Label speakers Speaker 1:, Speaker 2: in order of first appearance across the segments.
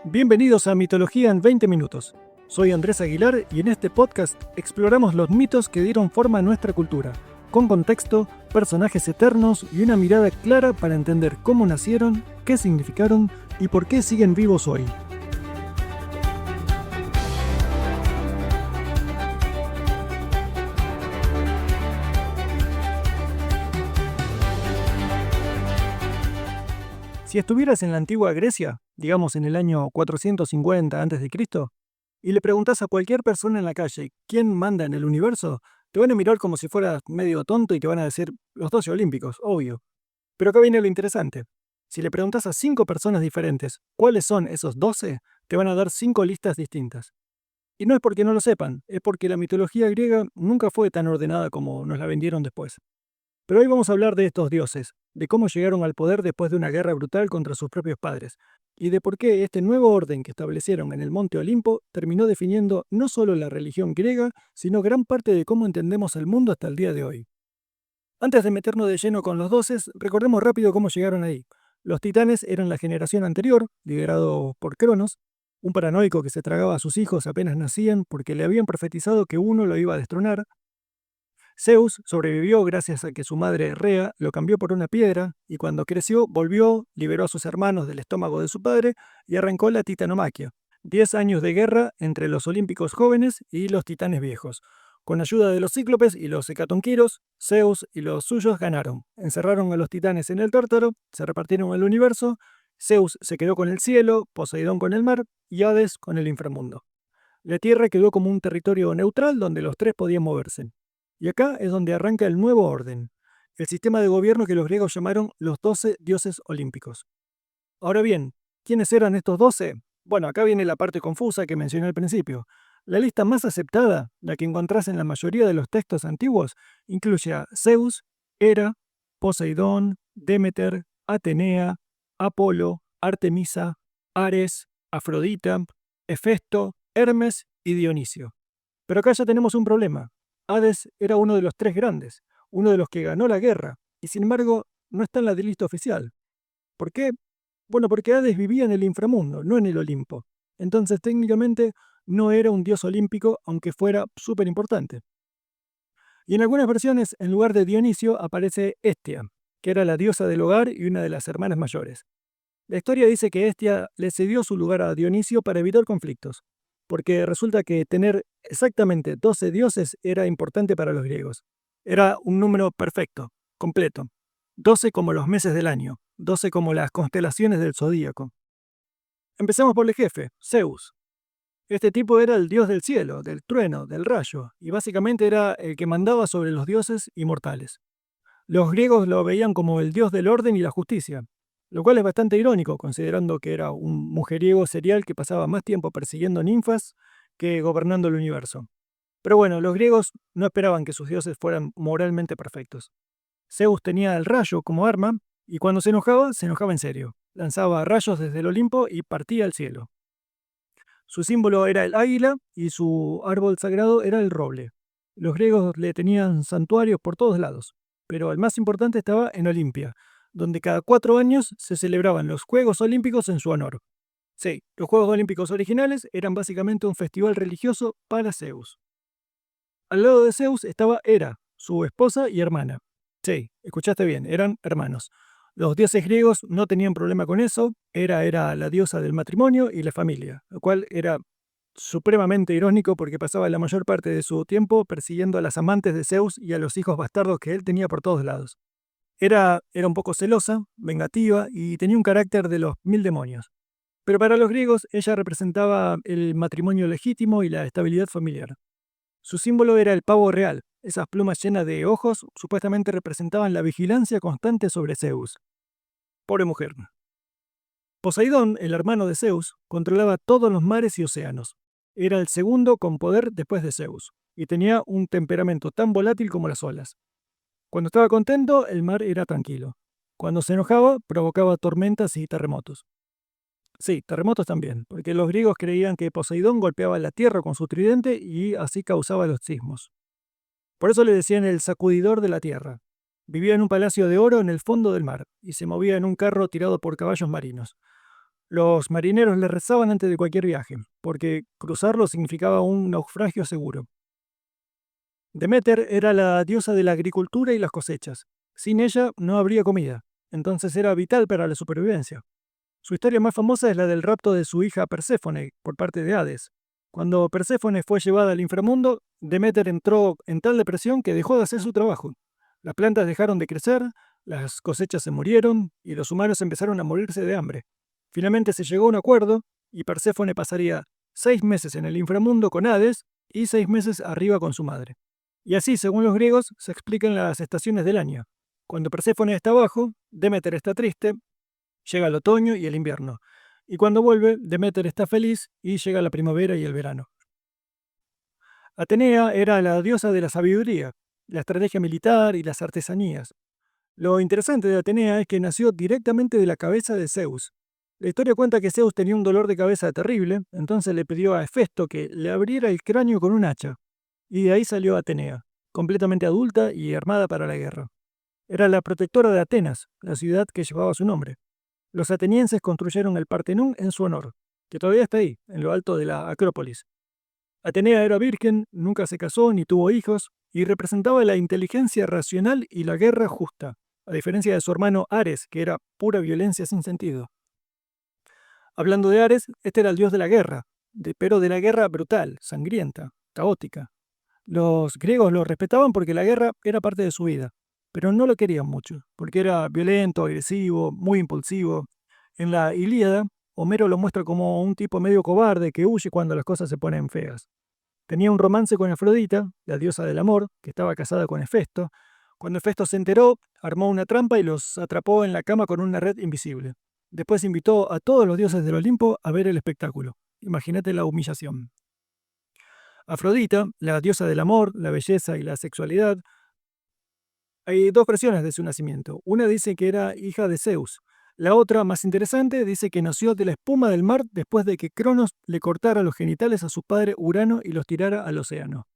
Speaker 1: Bienvenidos a Mitología en 20 minutos. Soy Andrés Aguilar y en este podcast exploramos los mitos que dieron forma a nuestra cultura, con contexto, personajes eternos y una mirada clara para entender cómo nacieron, qué significaron y por qué siguen vivos hoy. Si estuvieras en la antigua Grecia, digamos en el año 450 a.C., y le preguntás a cualquier persona en la calle quién manda en el universo, te van a mirar como si fueras medio tonto y te van a decir los 12 olímpicos, obvio. Pero acá viene lo interesante. Si le preguntás a 5 personas diferentes cuáles son esos 12, te van a dar 5 listas distintas. Y no es porque no lo sepan, es porque la mitología griega nunca fue tan ordenada como nos la vendieron después. Pero hoy vamos a hablar de estos dioses, de cómo llegaron al poder después de una guerra brutal contra sus propios padres, y de por qué este nuevo orden que establecieron en el Monte Olimpo terminó definiendo no solo la religión griega, sino gran parte de cómo entendemos el mundo hasta el día de hoy. Antes de meternos de lleno con los dioses, recordemos rápido cómo llegaron ahí. Los titanes eran la generación anterior, liderado por Cronos, un paranoico que se tragaba a sus hijos apenas nacían porque le habían profetizado que uno lo iba a destronar. Zeus sobrevivió gracias a que su madre Rea lo cambió por una piedra y cuando creció volvió, liberó a sus hermanos del estómago de su padre y arrancó la titanomaquia. 10 años de guerra entre los olímpicos jóvenes y los titanes viejos. Con ayuda de los cíclopes y los hecatonquiros, Zeus y los suyos ganaron. Encerraron a los titanes en el Tártaro, se repartieron el universo, Zeus se quedó con el cielo, Poseidón con el mar y Hades con el inframundo. La Tierra quedó como un territorio neutral donde los tres podían moverse. Y acá es donde arranca el nuevo orden, el sistema de gobierno que los griegos llamaron los 12 dioses olímpicos. Ahora bien, ¿quiénes eran estos 12? Bueno, acá viene la parte confusa que mencioné al principio. La lista más aceptada, la que encontrás en la mayoría de los textos antiguos, incluye a Zeus, Hera, Poseidón, Demeter, Atenea, Apolo, Artemisa, Ares, Afrodita, Hefesto, Hermes y Dionisio. Pero acá ya tenemos un problema. Hades era uno de los tres grandes, uno de los que ganó la guerra, y sin embargo no está en la lista oficial. ¿Por qué? Bueno, porque Hades vivía en el inframundo, no en el Olimpo. Entonces técnicamente no era un dios olímpico, aunque fuera súper importante. Y en algunas versiones, en lugar de Dionisio, aparece Hestia, que era la diosa del hogar y una de las hermanas mayores. La historia dice que Hestia le cedió su lugar a Dionisio para evitar conflictos, porque resulta que tener exactamente 12 dioses era importante para los griegos. Era un número perfecto, completo. 12 como los meses del año, 12 como las constelaciones del zodíaco. Empecemos por el jefe, Zeus. Este tipo era el dios del cielo, del trueno, del rayo, y básicamente era el que mandaba sobre los dioses y mortales. Los griegos lo veían como el dios del orden y la justicia, lo cual es bastante irónico, considerando que era un mujeriego serial que pasaba más tiempo persiguiendo ninfas que gobernando el universo. Pero bueno, los griegos no esperaban que sus dioses fueran moralmente perfectos. Zeus tenía el rayo como arma, y cuando se enojaba en serio. Lanzaba rayos desde el Olimpo y partía al cielo. Su símbolo era el águila y su árbol sagrado era el roble. Los griegos le tenían santuarios por todos lados, pero el más importante estaba en Olimpia, donde cada 4 años se celebraban los Juegos Olímpicos en su honor. Sí, los Juegos Olímpicos originales eran básicamente un festival religioso para Zeus. Al lado de Zeus estaba Hera, su esposa y hermana. Sí, escuchaste bien, eran hermanos. Los dioses griegos no tenían problema con eso. Hera era la diosa del matrimonio y la familia, lo cual era supremamente irónico porque pasaba la mayor parte de su tiempo persiguiendo a las amantes de Zeus y a los hijos bastardos que él tenía por todos lados. Era un poco celosa, vengativa y tenía un carácter de los 1000 demonios. Pero para los griegos ella representaba el matrimonio legítimo y la estabilidad familiar. Su símbolo era el pavo real. Esas plumas llenas de ojos supuestamente representaban la vigilancia constante sobre Zeus. Pobre mujer. Poseidón, el hermano de Zeus, controlaba todos los mares y océanos. Era el segundo con poder después de Zeus, y tenía un temperamento tan volátil como las olas. Cuando estaba contento, el mar era tranquilo. Cuando se enojaba, provocaba tormentas y terremotos. Sí, terremotos también, porque los griegos creían que Poseidón golpeaba la tierra con su tridente y así causaba los sismos. Por eso le decían el sacudidor de la tierra. Vivía en un palacio de oro en el fondo del mar y se movía en un carro tirado por caballos marinos. Los marineros le rezaban antes de cualquier viaje, porque cruzarlo significaba un naufragio seguro. Deméter era la diosa de la agricultura y las cosechas. Sin ella no habría comida, entonces era vital para la supervivencia. Su historia más famosa es la del rapto de su hija Perséfone por parte de Hades. Cuando Perséfone fue llevada al inframundo, Deméter entró en tal depresión que dejó de hacer su trabajo. Las plantas dejaron de crecer, las cosechas se murieron y los humanos empezaron a morirse de hambre. Finalmente se llegó a un acuerdo y Perséfone pasaría 6 meses en el inframundo con Hades y 6 meses arriba con su madre. Y así, según los griegos, se explican las estaciones del año. Cuando Perséfone está abajo, Deméter está triste, llega el otoño y el invierno. Y cuando vuelve, Deméter está feliz y llega la primavera y el verano. Atenea era la diosa de la sabiduría, la estrategia militar y las artesanías. Lo interesante de Atenea es que nació directamente de la cabeza de Zeus. La historia cuenta que Zeus tenía un dolor de cabeza terrible, entonces le pidió a Hefesto que le abriera el cráneo con un hacha. Y de ahí salió Atenea, completamente adulta y armada para la guerra. Era la protectora de Atenas, la ciudad que llevaba su nombre. Los atenienses construyeron el Partenón en su honor, que todavía está ahí, en lo alto de la Acrópolis. Atenea era virgen, nunca se casó ni tuvo hijos, y representaba la inteligencia racional y la guerra justa, a diferencia de su hermano Ares, que era pura violencia sin sentido. Hablando de Ares, este era el dios de la guerra, pero de la guerra brutal, sangrienta, caótica. Los griegos lo respetaban porque la guerra era parte de su vida, pero no lo querían mucho, porque era violento, agresivo, muy impulsivo. En la Ilíada, Homero lo muestra como un tipo medio cobarde que huye cuando las cosas se ponen feas. Tenía un romance con Afrodita, la diosa del amor, que estaba casada con Hefesto. Cuando Hefesto se enteró, armó una trampa y los atrapó en la cama con una red invisible. Después invitó a todos los dioses del Olimpo a ver el espectáculo. Imagínate la humillación. Afrodita, la diosa del amor, la belleza y la sexualidad, hay dos versiones de su nacimiento. Una dice que era hija de Zeus. La otra, más interesante, dice que nació de la espuma del mar después de que Cronos le cortara los genitales a su padre Urano y los tirara al océano.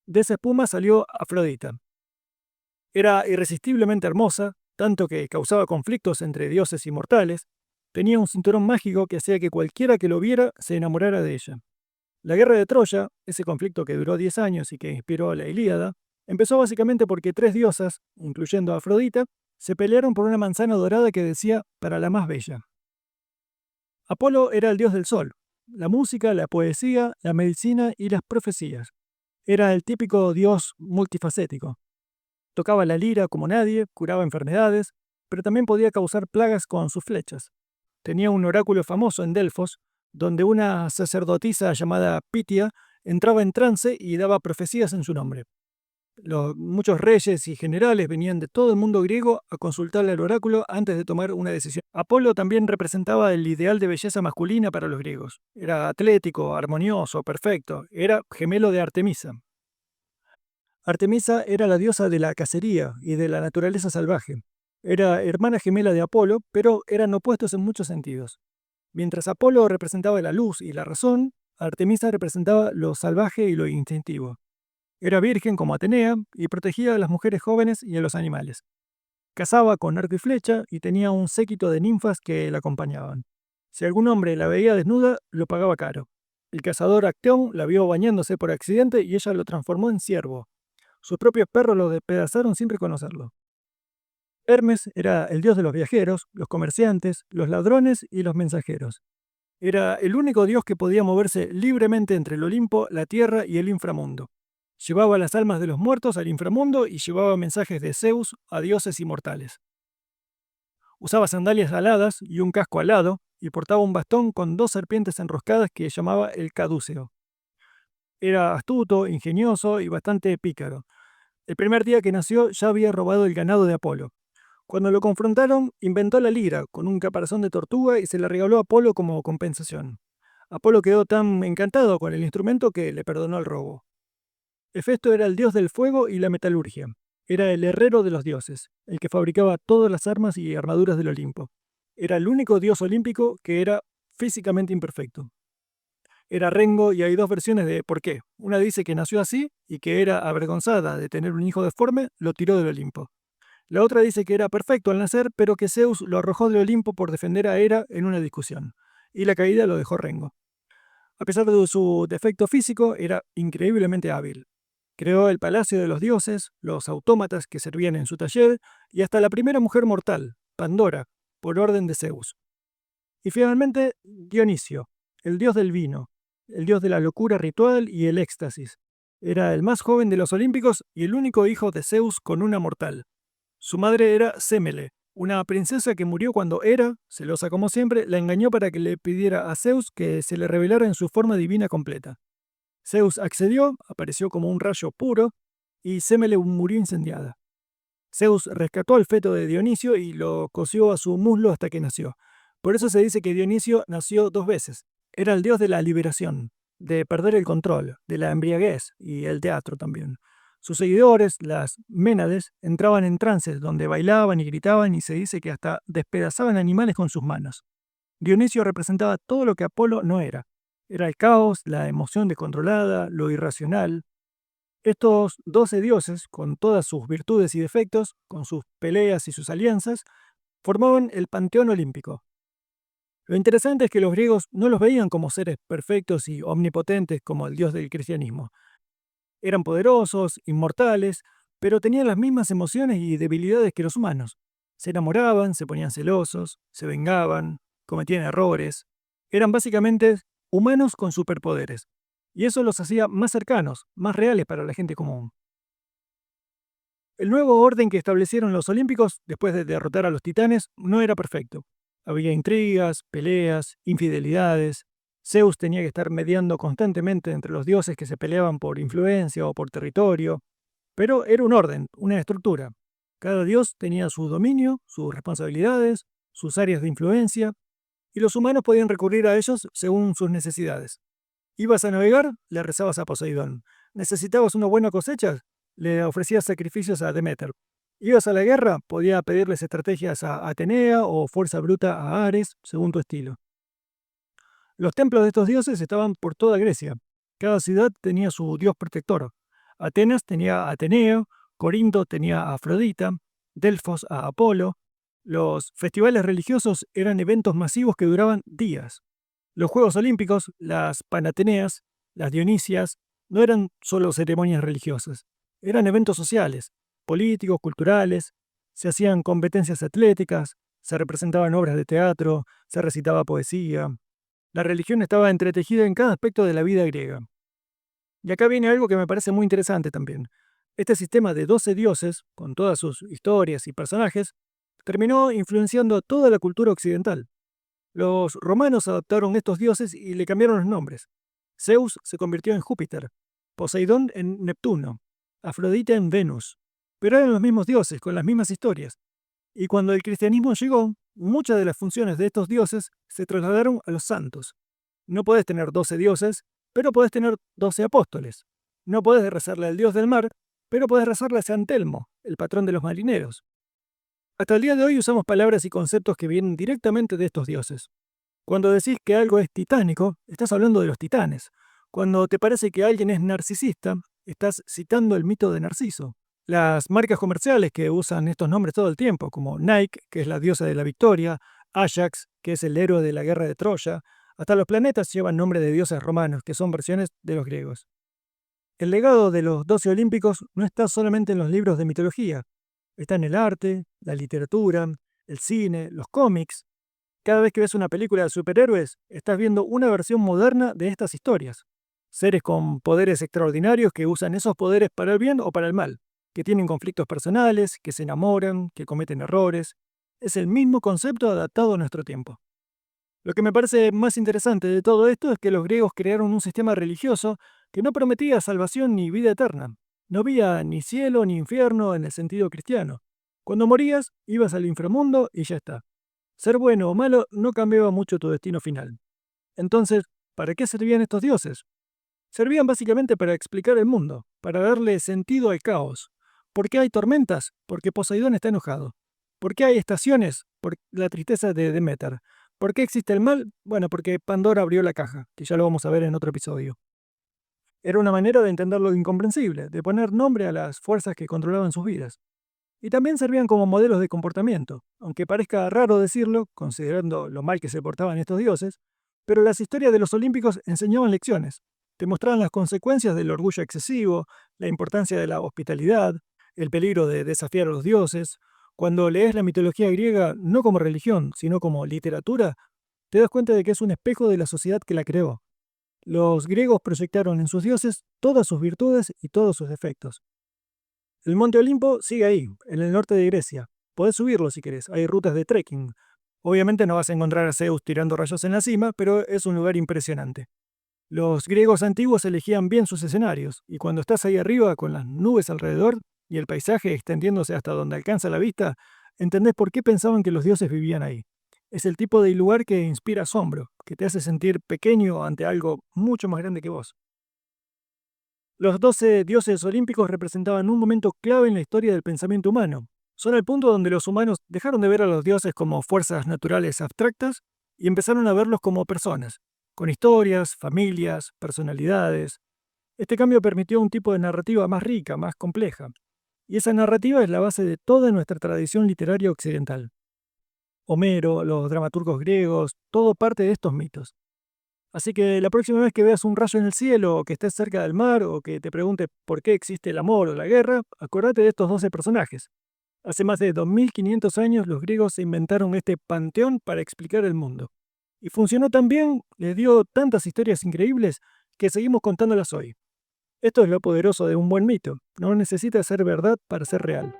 Speaker 1: De esa espuma salió Afrodita. Era irresistiblemente hermosa, tanto que causaba conflictos entre dioses y mortales. Tenía un cinturón mágico que hacía que cualquiera que lo viera se enamorara de ella. La guerra de Troya, ese conflicto que duró 10 años y que inspiró a la Ilíada, empezó básicamente porque tres diosas, incluyendo a Afrodita, se pelearon por una manzana dorada que decía para la más bella. Apolo era el dios del sol, la música, la poesía, la medicina y las profecías. Era el típico dios multifacético. Tocaba la lira como nadie, curaba enfermedades, pero también podía causar plagas con sus flechas. Tenía un oráculo famoso en Delfos, donde una sacerdotisa llamada Pitia entraba en trance y daba profecías en su nombre. Muchos reyes y generales venían de todo el mundo griego a consultarle al oráculo antes de tomar una decisión. Apolo también representaba el ideal de belleza masculina para los griegos. Era atlético, armonioso, perfecto. Era gemelo de Artemisa. Artemisa era la diosa de la cacería y de la naturaleza salvaje. Era hermana gemela de Apolo, pero eran opuestos en muchos sentidos. Mientras Apolo representaba la luz y la razón, Artemisa representaba lo salvaje y lo instintivo. Era virgen como Atenea y protegía a las mujeres jóvenes y a los animales. Cazaba con arco y flecha y tenía un séquito de ninfas que la acompañaban. Si algún hombre la veía desnuda, lo pagaba caro. El cazador Acteón la vio bañándose por accidente y ella lo transformó en ciervo. Sus propios perros lo despedazaron sin reconocerlo. Hermes era el dios de los viajeros, los comerciantes, los ladrones y los mensajeros. Era el único dios que podía moverse libremente entre el Olimpo, la tierra y el inframundo. Llevaba las almas de los muertos al inframundo y llevaba mensajes de Zeus a dioses inmortales. Usaba sandalias aladas y un casco alado, y portaba un bastón con dos serpientes enroscadas que llamaba el cadúceo. Era astuto, ingenioso y bastante pícaro. El primer día que nació ya había robado el ganado de Apolo. Cuando lo confrontaron, inventó la lira con un caparazón de tortuga y se la regaló a Apolo como compensación. Apolo quedó tan encantado con el instrumento que le perdonó el robo. Hefesto era el dios del fuego y la metalurgia. Era el herrero de los dioses, el que fabricaba todas las armas y armaduras del Olimpo. Era el único dios olímpico que era físicamente imperfecto. Era rengo y hay dos versiones de por qué. Una dice que nació así y que era avergonzada de tener un hijo deforme, lo tiró del Olimpo. La otra dice que era perfecto al nacer, pero que Zeus lo arrojó del Olimpo por defender a Hera en una discusión. y la caída lo dejó rengo. A pesar de su defecto físico, era increíblemente hábil. Creó el palacio de los dioses, los autómatas que servían en su taller y hasta la primera mujer mortal, Pandora, por orden de Zeus. Y finalmente, Dionisio, el dios del vino, el dios de la locura ritual y el éxtasis. Era el más joven de los olímpicos y el único hijo de Zeus con una mortal. Su madre era Sémele, una princesa que murió cuando Hera, celosa como siempre, la engañó para que le pidiera a Zeus que se le revelara en su forma divina completa. Zeus accedió, apareció como un rayo puro, y Sémele murió incendiada. Zeus rescató al feto de Dionisio y lo cosió a su muslo hasta que nació. Por eso se dice que Dionisio nació 2 veces. Era el dios de la liberación, de perder el control, de la embriaguez y el teatro también. Sus seguidores, las Ménades, entraban en trances donde bailaban y gritaban y se dice que hasta despedazaban animales con sus manos. Dionisio representaba todo lo que Apolo no era. Era el caos, la emoción descontrolada, lo irracional. Estos 12 dioses, con todas sus virtudes y defectos, con sus peleas y sus alianzas, formaban el panteón olímpico. Lo interesante es que los griegos no los veían como seres perfectos y omnipotentes como el dios del cristianismo. Eran poderosos, inmortales, pero tenían las mismas emociones y debilidades que los humanos. Se enamoraban, se ponían celosos, se vengaban, cometían errores. Eran básicamente humanos con superpoderes. Y eso los hacía más cercanos, más reales para la gente común. El nuevo orden que establecieron los olímpicos, después de derrotar a los titanes, no era perfecto. Había intrigas, peleas, infidelidades. Zeus tenía que estar mediando constantemente entre los dioses que se peleaban por influencia o por territorio. Pero era un orden, una estructura. Cada dios tenía su dominio, sus responsabilidades, sus áreas de influencia, y los humanos podían recurrir a ellos según sus necesidades. Ibas a navegar, le rezabas a Poseidón. Necesitabas una buena cosecha, le ofrecías sacrificios a Deméter. Ibas a la guerra, podía pedirles estrategias a Atenea o fuerza bruta a Ares, según tu estilo. Los templos de estos dioses estaban por toda Grecia. Cada ciudad tenía su dios protector. Atenas tenía a Ateneo, Corinto tenía a Afrodita, Delfos a Apolo. Los festivales religiosos eran eventos masivos que duraban días. Los Juegos Olímpicos, las Panateneas, las Dionisias, no eran solo ceremonias religiosas, eran eventos sociales, políticos, culturales, se hacían competencias atléticas, se representaban obras de teatro, se recitaba poesía. La religión estaba entretejida en cada aspecto de la vida griega. Y acá viene algo que me parece muy interesante también. Este sistema de 12 dioses, con todas sus historias y personajes, terminó influenciando a toda la cultura occidental. Los romanos adoptaron estos dioses y le cambiaron los nombres. Zeus se convirtió en Júpiter, Poseidón en Neptuno, Afrodita en Venus. Pero eran los mismos dioses, con las mismas historias. Y cuando el cristianismo llegó, muchas de las funciones de estos dioses se trasladaron a los santos. No podés tener 12 dioses, pero podés tener 12 apóstoles. No podés rezarle al dios del mar, pero podés rezarle a San Telmo, el patrón de los marineros. Hasta el día de hoy usamos palabras y conceptos que vienen directamente de estos dioses. Cuando decís que algo es titánico, estás hablando de los titanes. Cuando te parece que alguien es narcisista, estás citando el mito de Narciso. Las marcas comerciales que usan estos nombres todo el tiempo, como Nike, que es la diosa de la victoria, Ajax, que es el héroe de la guerra de Troya, hasta los planetas llevan nombre de dioses romanos, que son versiones de los griegos. El legado de los 12 olímpicos no está solamente en los libros de mitología, está en el arte, la literatura, el cine, los cómics. Cada vez que ves una película de superhéroes, estás viendo una versión moderna de estas historias. Seres con poderes extraordinarios que usan esos poderes para el bien o para el mal, que tienen conflictos personales, que se enamoran, que cometen errores. Es el mismo concepto adaptado a nuestro tiempo. Lo que me parece más interesante de todo esto es que los griegos crearon un sistema religioso que no prometía salvación ni vida eterna. No había ni cielo ni infierno en el sentido cristiano. Cuando morías, ibas al inframundo y ya está. Ser bueno o malo no cambiaba mucho tu destino final. Entonces, ¿para qué servían estos dioses? Servían básicamente para explicar el mundo, para darle sentido al caos. ¿Por qué hay tormentas? Porque Poseidón está enojado. ¿Por qué hay estaciones? Por la tristeza de Deméter. ¿Por qué existe el mal? Bueno, porque Pandora abrió la caja, que ya lo vamos a ver en otro episodio. Era una manera de entender lo incomprensible, de poner nombre a las fuerzas que controlaban sus vidas. Y también servían como modelos de comportamiento. Aunque parezca raro decirlo, considerando lo mal que se portaban estos dioses, Pero las historias de los olímpicos enseñaban lecciones. Te mostraban las consecuencias del orgullo excesivo, la importancia de la hospitalidad, el peligro de desafiar a los dioses. Cuando lees la mitología griega no como religión, sino como literatura, te das cuenta de que es un espejo de la sociedad que la creó. Los griegos proyectaron en sus dioses todas sus virtudes y todos sus defectos. El Monte Olimpo sigue ahí, en el norte de Grecia. Podés subirlo si querés, hay rutas de trekking. Obviamente no vas a encontrar a Zeus tirando rayos en la cima, pero es un lugar impresionante. Los griegos antiguos elegían bien sus escenarios, y cuando estás ahí arriba con las nubes alrededor y el paisaje extendiéndose hasta donde alcanza la vista, entendés por qué pensaban que los dioses vivían ahí. Es el tipo de lugar que inspira asombro, que te hace sentir pequeño ante algo mucho más grande que vos. Los 12 dioses olímpicos representaban un momento clave en la historia del pensamiento humano. Son el punto donde los humanos dejaron de ver a los dioses como fuerzas naturales abstractas y empezaron a verlos como personas, con historias, familias, personalidades. Este cambio permitió un tipo de narrativa más rica, más compleja. Y esa narrativa es la base de toda nuestra tradición literaria occidental. Homero, los dramaturgos griegos, todo parte de estos mitos. Así que la próxima vez que veas un rayo en el cielo, o que estés cerca del mar, o que te pregunte por qué existe el amor o la guerra, acordate de estos 12 personajes. Hace más de 2500 años los griegos se inventaron este panteón para explicar el mundo. Y funcionó tan bien, les dio tantas historias increíbles, que seguimos contándolas hoy. Esto es lo poderoso de un buen mito. No necesita ser verdad para ser real.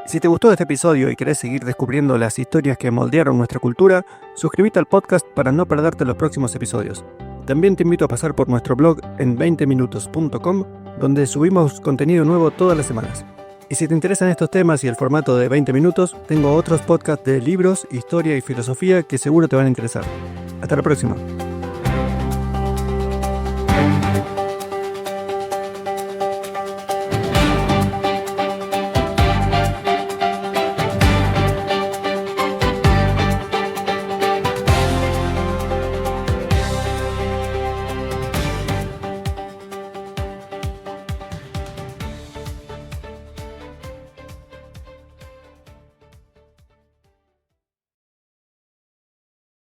Speaker 2: Si te gustó este episodio y querés seguir descubriendo las historias que moldearon nuestra cultura, suscríbete al podcast para no perderte los próximos episodios. También te invito a pasar por nuestro blog en 20minutos.com, donde subimos contenido nuevo todas las semanas. Y si te interesan estos temas y el formato de 20 minutos, tengo otros podcasts de libros, historia y filosofía que seguro te van a interesar. Hasta la próxima.